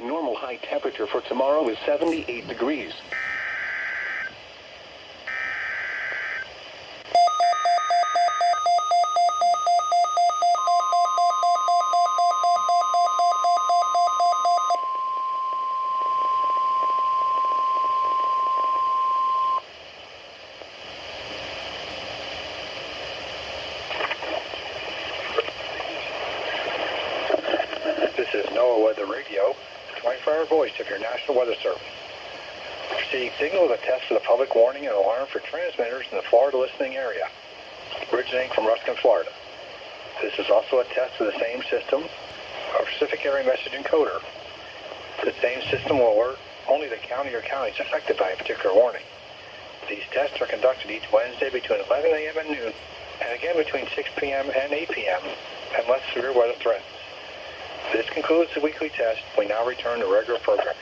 normal high temperature for tomorrow is 78 degrees. This is NOAA Weather Radio, the 24-hour voice of your National Weather Service. The preceding signal is a test for the public warning and alarm for transmitters in the Florida listening area, originating from Ruskin, Florida. This is also a test of the same system, a Pacific Area Message Encoder. The same system will alert only the county or counties affected by a particular warning. These tests are conducted each Wednesday between 11 a.m. and noon, and again between 6 p.m. and 8 p.m., unless severe weather threatens. This concludes the weekly test. We now return to regular programming.